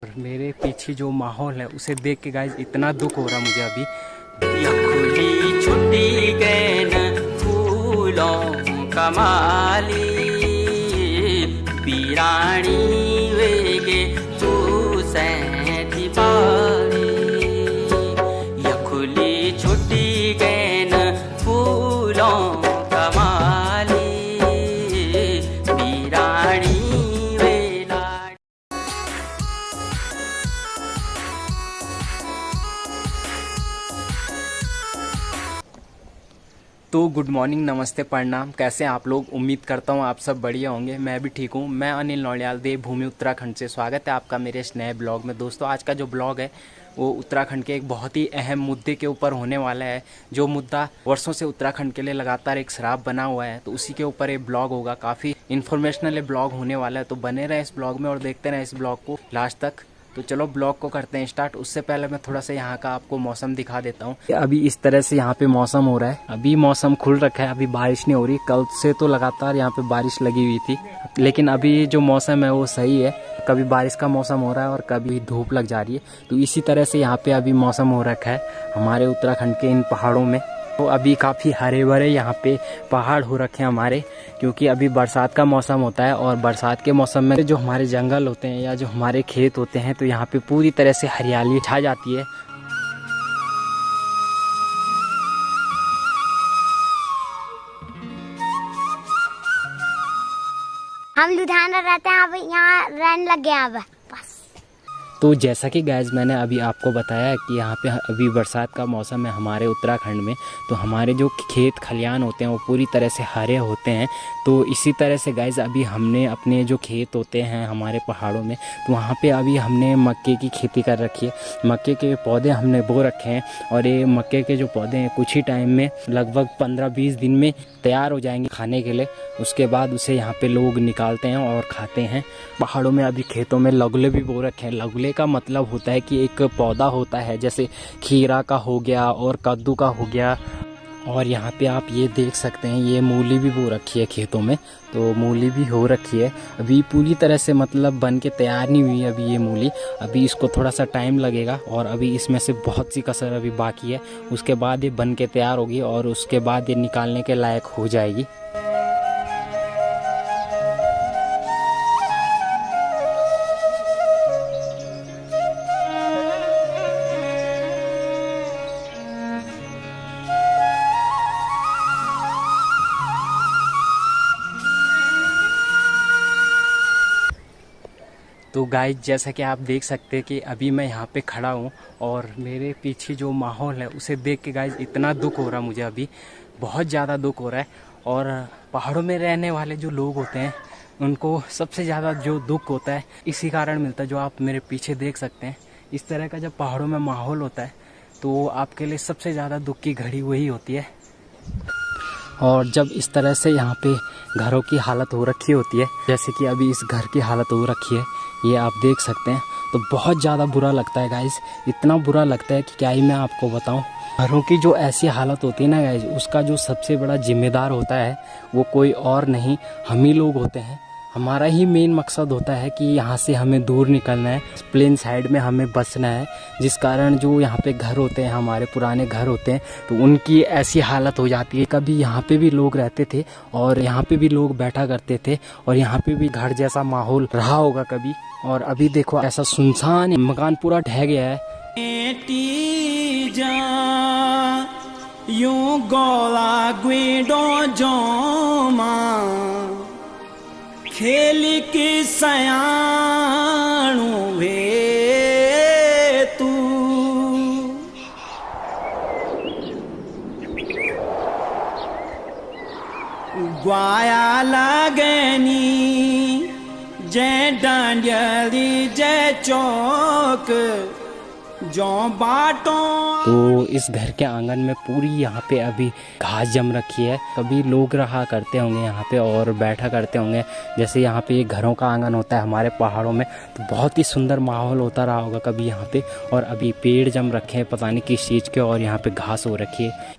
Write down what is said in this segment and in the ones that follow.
और मेरे पीछे जो माहौल है उसे देख के गाइस इतना दुख हो रहा मुझे अभी। खुली छुट्टी गए न फूलों का माली पीराणी वेगे तू सैती पाली। खुली छुट्टी गए न फूलों का माली पीराणी वेला। तो गुड मॉर्निंग, नमस्ते, प्रणाम। कैसे हैं आप लोग? उम्मीद करता हूं आप सब बढ़िया होंगे। मैं भी ठीक हूं। मैं अनिल नौलियाल, देवभूमि उत्तराखंड से स्वागत है आपका मेरे इस नए ब्लॉग में। दोस्तों, आज का जो ब्लॉग है वो उत्तराखंड के एक बहुत ही अहम मुद्दे के ऊपर होने वाला है। जो मुद्दा वर्षों से उत्तराखंड के लिए लगातार एक श्राप बना हुआ है, तो उसी के ऊपर एक ब्लॉग होगा। काफ़ी इन्फॉर्मेशनल ब्लॉग होने वाला है, तो बने रहे इस ब्लॉग में और देखते रहे इस ब्लॉग को लास्ट तक। तो चलो ब्लॉग को करते हैं स्टार्ट। उससे पहले मैं थोड़ा सा यहाँ का आपको मौसम दिखा देता हूँ। अभी इस तरह से यहाँ पे मौसम हो रहा है। अभी मौसम खुल रखा है, अभी बारिश नहीं हो रही। कल से तो लगातार यहाँ पे बारिश लगी हुई थी, लेकिन अभी जो मौसम है वो सही है। कभी बारिश का मौसम हो रहा है और कभी धूप लग जा रही है। तो इसी तरह से यहाँ पे अभी मौसम हो रखा है हमारे उत्तराखंड के इन पहाड़ों में। तो अभी काफ़ी हरे भरे यहाँ पे पहाड़ हो रखे हैं हमारे, क्योंकि अभी बरसात का मौसम होता है। और बरसात के मौसम में जो हमारे जंगल होते हैं या जो हमारे खेत होते हैं, तो यहाँ पे पूरी तरह से हरियाली छा जाती है। हम लुधियाना रहते हैं, अब यहाँ रहने लग गए अब बस। तो जैसा कि गाइस मैंने अभी आपको बताया कि यहाँ पे अभी बरसात का मौसम है हमारे उत्तराखंड में, तो हमारे जो खेत खलियान होते हैं वो पूरी तरह से हरे होते हैं। तो इसी तरह से गाइस अभी हमने अपने जो खेत होते हैं हमारे पहाड़ों में, तो वहाँ पे अभी हमने मक्के की खेती कर रखी है। मक्के के पौधे हमने बो रखे हैं और ये मक्के के जो पौधे हैं कुछ ही टाइम में, लगभग 15-20 दिन में तैयार हो जाएंगे खाने के लिए। उसके बाद उसे यहाँ पे लोग निकालते हैं और खाते हैं। पहाड़ों में अभी खेतों में लगुले भी बो रखे हैं। लगुले का मतलब होता है कि एक पौधा होता है, जैसे खीरा का हो गया और कद्दू का हो गया। और यहाँ पे आप ये देख सकते हैं, ये मूली भी बो रखी है खेतों में, तो मूली भी हो रखी है। अभी पूरी तरह से मतलब बन के तैयार नहीं हुई है अभी ये मूली। अभी इसको थोड़ा सा टाइम लगेगा और अभी इसमें से बहुत सी कसर अभी बाकी है। उसके बाद ये बन के तैयार होगी और उसके बाद ये निकालने के लायक हो जाएगी। तो गाइस, जैसा कि आप देख सकते हैं कि अभी मैं यहाँ पे खड़ा हूँ और मेरे पीछे जो माहौल है उसे देख के गाइस इतना दुख हो रहा मुझे अभी, बहुत ज़्यादा दुख हो रहा है। और पहाड़ों में रहने वाले जो लोग होते हैं उनको सबसे ज़्यादा जो दुख होता है इसी कारण मिलता है। जो आप मेरे पीछे देख सकते हैं, इस तरह का जब पहाड़ों में माहौल होता है तो आपके लिए सबसे ज़्यादा दुख की घड़ी वही होती है। और जब इस तरह से यहाँ पे घरों की हालत हो रखी होती है, जैसे कि अभी इस घर की हालत हो रखी है, ये आप देख सकते हैं, तो बहुत ज़्यादा बुरा लगता है गाइस। इतना बुरा लगता है कि क्या ही मैं आपको बताऊं। घरों की जो ऐसी हालत होती है ना गाइस, उसका जो सबसे बड़ा जिम्मेदार होता है वो कोई और नहीं, हम ही लोग होते हैं। हमारा ही मेन मकसद होता है कि यहाँ से हमें दूर निकलना है, प्लेन साइड में हमें बसना है। जिस कारण जो यहाँ पे घर होते हैं, हमारे पुराने घर होते हैं, तो उनकी ऐसी हालत हो जाती है। कभी यहाँ पे भी लोग रहते थे और यहाँ पे भी लोग बैठा करते थे और यहाँ पे भी घर जैसा माहौल रहा होगा कभी। और अभी देखो ऐसा सुनसान मकान पूरा ढह गया है। यूं गोला गुएडो जोमा खेल के सयाणु वे तू ग्वाया लगनी जय डांडियली जय चौक जो बाटों। तो इस घर के आंगन में पूरी यहाँ पे अभी घास जम रखी है। कभी लोग रहा करते होंगे यहाँ पे और बैठा करते होंगे। जैसे यहाँ पे ये घरों का आंगन होता है हमारे पहाड़ों में, तो बहुत ही सुंदर माहौल होता रहा होगा कभी यहाँ पे। और अभी पेड़ जम रखे हैं पता नहीं किस चीज़ के, और यहाँ पे घास हो रखी है।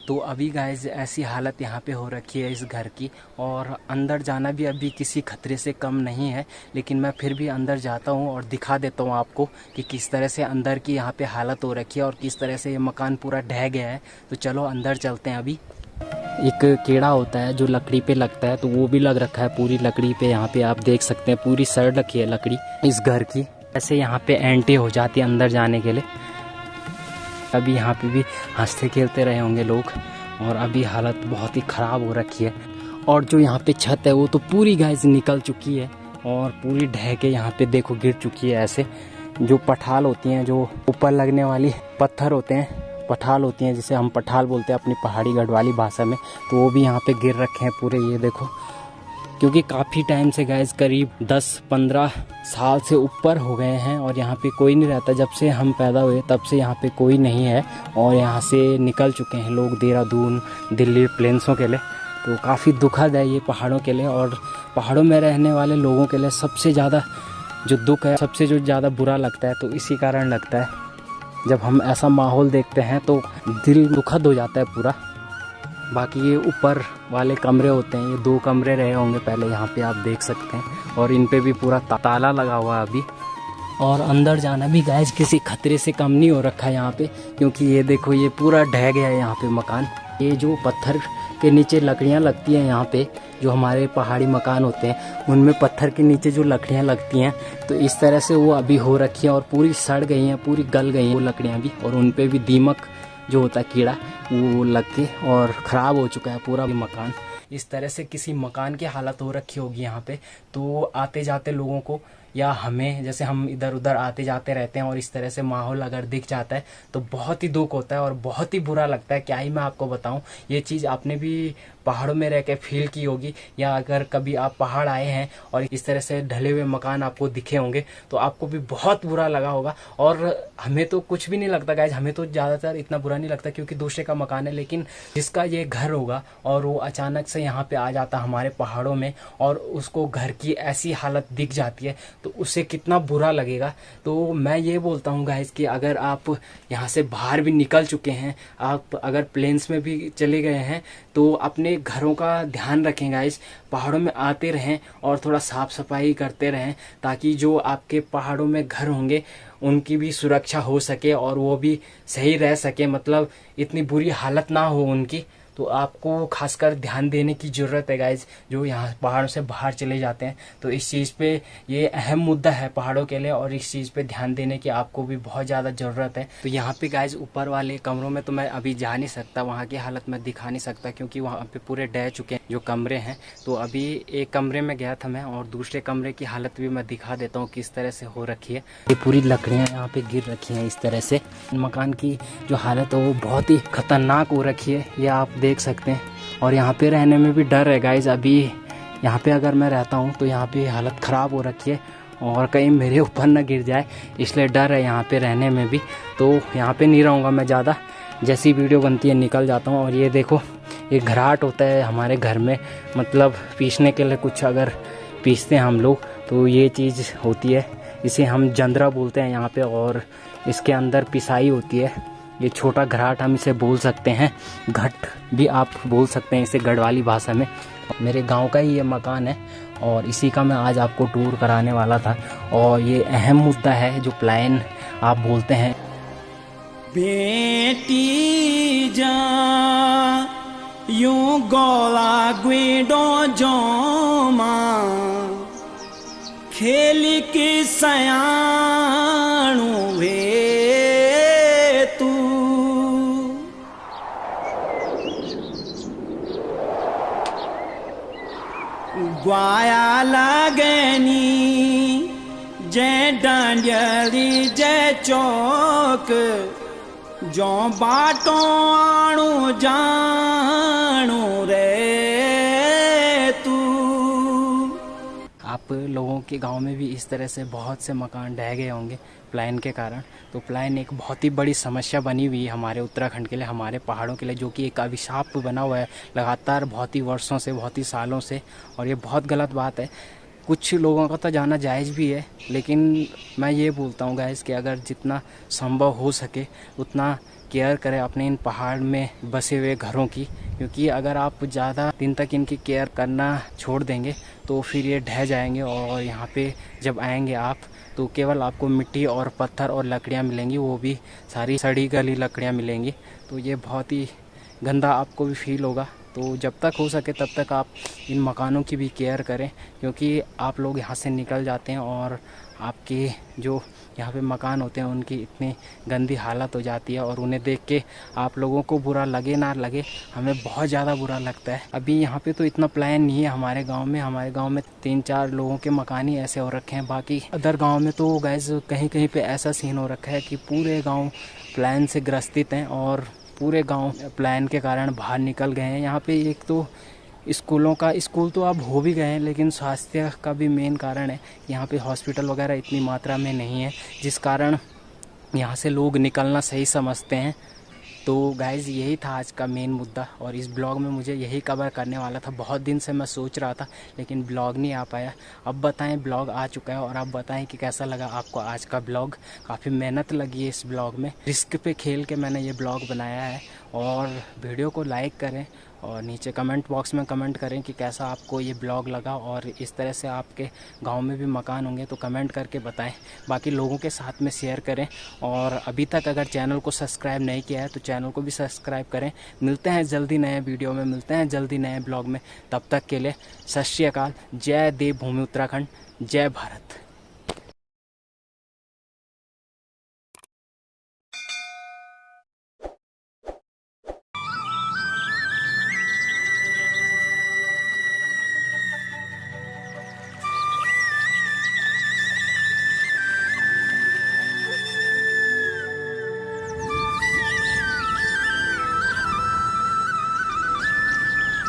तो अभी गाइज ऐसी हालत यहाँ पे हो रखी है इस घर की, और अंदर जाना भी अभी किसी खतरे से कम नहीं है, लेकिन मैं फिर भी अंदर जाता हूँ और दिखा देता हूँ आपको कि किस तरह से अंदर की यहाँ पे हालत हो रखी है और किस तरह से ये मकान पूरा ढह गया है। तो चलो अंदर चलते हैं। अभी एक कीड़ा होता है जो लकड़ी पे लगता है, तो वो भी लग रखा है पूरी लकड़ी पे। यहाँ पे आप देख सकते हैं पूरी सड़ रखी है लकड़ी इस घर की। ऐसे यहाँ पे एंट्री हो जाती है अंदर जाने के लिए। अभी यहाँ पे भी हंसते खेलते रहे होंगे लोग, और अभी हालत बहुत ही ख़राब हो रखी है। और जो यहाँ पे छत है वो तो पूरी गाइस निकल चुकी है और पूरी ढह के यहाँ पे देखो गिर चुकी है। ऐसे जो पठाल होती हैं, जो ऊपर लगने वाली पत्थर होते हैं, पठाल होती हैं, जिसे हम पठाल बोलते हैं अपनी पहाड़ी गढ़वाली भाषा में, तो वो भी यहाँ पे गिर रखे हैं पूरे। ये देखो, क्योंकि काफ़ी टाइम से गाइस करीब 10-15 साल से ऊपर हो गए हैं और यहाँ पे कोई नहीं रहता। जब से हम पैदा हुए तब से यहाँ पे कोई नहीं है, और यहाँ से निकल चुके हैं लोग देहरादून, दिल्ली प्लेन्सों के लिए। तो काफ़ी दुखद है ये पहाड़ों के लिए, और पहाड़ों में रहने वाले लोगों के लिए सबसे ज़्यादा जो दुख है, सबसे जो ज़्यादा बुरा लगता है, तो इसी कारण लगता है। जब हम ऐसा माहौल देखते हैं तो दिल दुखद हो जाता है पूरा। बाकी ये ऊपर वाले कमरे होते हैं, ये 2 कमरे रहे होंगे पहले, यहाँ पे आप देख सकते हैं, और इन पे भी पूरा ताला लगा हुआ है अभी। और अंदर जाना भी गाइस किसी खतरे से कम नहीं हो रखा है यहाँ पे, क्योंकि ये देखो ये पूरा ढह गया है यहाँ पे मकान। ये जो पत्थर के नीचे लकड़ियाँ लगती हैं यहाँ पे, जो हमारे पहाड़ी मकान होते हैं उनमें पत्थर के नीचे जो लकड़ियाँ लगती हैं, तो इस तरह से वो अभी हो रखी हैं और पूरी सड़ गई हैं, पूरी गल गई हैं वो लकड़ियाँ भी, और उन पे भी दीमक जो होता है कीड़ा वो लग के और ख़राब हो चुका है पूरा मकान। इस तरह से किसी मकान की हालत हो रखी होगी यहाँ पे, तो आते जाते लोगों को या हमें, जैसे हम इधर उधर आते जाते रहते हैं और इस तरह से माहौल अगर दिख जाता है तो बहुत ही दुख होता है और बहुत ही बुरा लगता है। क्या ही मैं आपको बताऊं, ये चीज़ आपने भी पहाड़ों में रह के फील की होगी, या अगर कभी आप पहाड़ आए हैं और इस तरह से ढले हुए मकान आपको दिखे होंगे तो आपको भी बहुत बुरा लगा होगा। और हमें तो कुछ भी नहीं लगता गाइज, हमें तो ज़्यादातर इतना बुरा नहीं लगता क्योंकि दूसरे का मकान है, लेकिन जिसका ये घर होगा और वो अचानक से यहाँ पे आ जाता हमारे पहाड़ों में और उसको घर की ऐसी हालत दिख जाती है तो उसे कितना बुरा लगेगा। तो मैं ये बोलता हूँ गाइज कि अगर आप यहाँ से बाहर भी निकल चुके हैं, आप अगर प्लेन्स में भी चले गए हैं, तो अपने घरों का ध्यान रखें गाइज। पहाड़ों में आते रहें और थोड़ा साफ सफाई करते रहें, ताकि जो आपके पहाड़ों में घर होंगे उनकी भी सुरक्षा हो सके और वो भी सही रह सके, मतलब इतनी बुरी हालत ना हो उनकी। तो आपको खासकर ध्यान देने की ज़रूरत है गाइज, जो यहाँ पहाड़ों से बाहर चले जाते हैं। तो इस चीज़ पे ये अहम मुद्दा है पहाड़ों के लिए, और इस चीज़ पे ध्यान देने की आपको भी बहुत ज़्यादा ज़रूरत है। तो यहाँ पे गाइज ऊपर वाले कमरों में तो मैं अभी जा नहीं सकता, वहाँ की हालत मैं दिखा नहीं सकता क्योंकि वहाँ पे पूरे ढह चुके हैं जो कमरे हैं। तो अभी एक कमरे में गया था मैं, और दूसरे कमरे की हालत भी मैं दिखा देता हूँ किस तरह से हो रखी है। ये पूरी लकड़ियाँ यहाँ पे गिर रखी हैं इस तरह से। मकान की जो हालत है वो बहुत ही खतरनाक हो रखी है, ये आप देख सकते हैं। और यहाँ पे रहने में भी डर है गाइज। अभी यहाँ पे अगर मैं रहता हूँ तो यहाँ पे हालत ख़राब हो रखी है और कहीं मेरे ऊपर ना गिर जाए, इसलिए डर है यहाँ पे रहने में भी। तो यहाँ पे नहीं रहूँगा मैं ज़्यादा, जैसी वीडियो बनती है निकल जाता हूँ। और ये देखो, ये घराट होता है हमारे घर में, मतलब पीसने के लिए कुछ अगर पीसते हैं हम लोग तो ये चीज़ होती है, इसे हम जंदरा बोलते हैं यहाँ पे, और इसके अंदर पिसाई होती है। ये छोटा घराट हम इसे बोल सकते हैं, घट भी आप बोल सकते हैं इसे गढ़वाली भाषा में। मेरे गांव का ही ये मकान है और इसी का मैं आज आपको टूर कराने वाला था। और ये अहम मुद्दा है जो प्लान आप बोलते हैं। बेटी जा यूं गोला गुडो जोमा खेल के सयाणु वे ग्वाया लगनी जय डांडियली जय चौक जो बाटो आणु जानू रे तू। आप लोगों के गांव में भी इस तरह से बहुत से मकान ढह गए होंगे प्लान के कारण। तो प्लान एक बहुत ही बड़ी समस्या बनी हुई है हमारे उत्तराखंड के लिए, हमारे पहाड़ों के लिए, जो कि एक अभिशाप बना हुआ है लगातार बहुत ही वर्षों से, बहुत ही सालों से। और ये बहुत गलत बात है। कुछ लोगों का तो जाना जायज़ भी है, लेकिन मैं ये बोलता हूँ गाइस कि अगर जितना संभव हो सके उतना केयर करें अपने इन पहाड़ में बसे हुए घरों की, क्योंकि अगर आप ज़्यादा दिन तक इनकी केयर करना छोड़ देंगे तो फिर ये ढह जाएंगे और यहाँ पे जब आएंगे आप तो केवल आपको मिट्टी और पत्थर और लकड़ियाँ मिलेंगी, वो भी सारी सड़ी गली लकड़ियाँ मिलेंगी। तो ये बहुत ही गंदा आपको भी फील होगा। तो जब तक हो सके तब तक आप इन मकानों की भी केयर करें, क्योंकि आप लोग यहाँ से निकल जाते हैं और आपके जो यहाँ पे मकान होते हैं उनकी इतनी गंदी हालत हो जाती है और उन्हें देख के आप लोगों को बुरा लगे ना लगे, हमें बहुत ज़्यादा बुरा लगता है। अभी यहाँ पे तो इतना प्लान नहीं है हमारे गांव में 3-4 लोगों के मकान ही ऐसे हो रखे हैं। बाकी अदर गांव में तो गाइस कहीं कहीं पे ऐसा सीन हो रखा है कि पूरे गाँव प्लान से ग्रसित हैं और पूरे गांव प्लान के कारण बाहर निकल गए हैं। यहाँ पे एक तो स्कूल तो अब हो भी गए हैं, लेकिन स्वास्थ्य का भी मेन कारण है। यहाँ पे हॉस्पिटल वगैरह इतनी मात्रा में नहीं है, जिस कारण यहाँ से लोग निकलना सही समझते हैं। तो गाइज़ यही था आज का मेन मुद्दा और इस ब्लॉग में मुझे यही कवर करने वाला था। बहुत दिन से मैं सोच रहा था लेकिन ब्लॉग नहीं आ पाया। अब बताएं ब्लॉग आ चुका है और आप बताएं कि कैसा लगा आपको आज का ब्लॉग। काफ़ी मेहनत लगी है इस ब्लॉग में, रिस्क पे खेल के मैंने ये ब्लॉग बनाया है। और वीडियो को लाइक करें और नीचे कमेंट बॉक्स में कमेंट करें कि कैसा आपको ये ब्लॉग लगा और इस तरह से आपके गांव में भी मकान होंगे तो कमेंट करके बताएं। बाकी लोगों के साथ में शेयर करें और अभी तक अगर चैनल को सब्सक्राइब नहीं किया है तो चैनल को भी सब्सक्राइब करें। मिलते हैं जल्दी नए वीडियो में, मिलते हैं जल्दी नए ब्लॉग में। तब तक के लिए सत श्री अकाल। जय देवभूमि उत्तराखंड, जय भारत।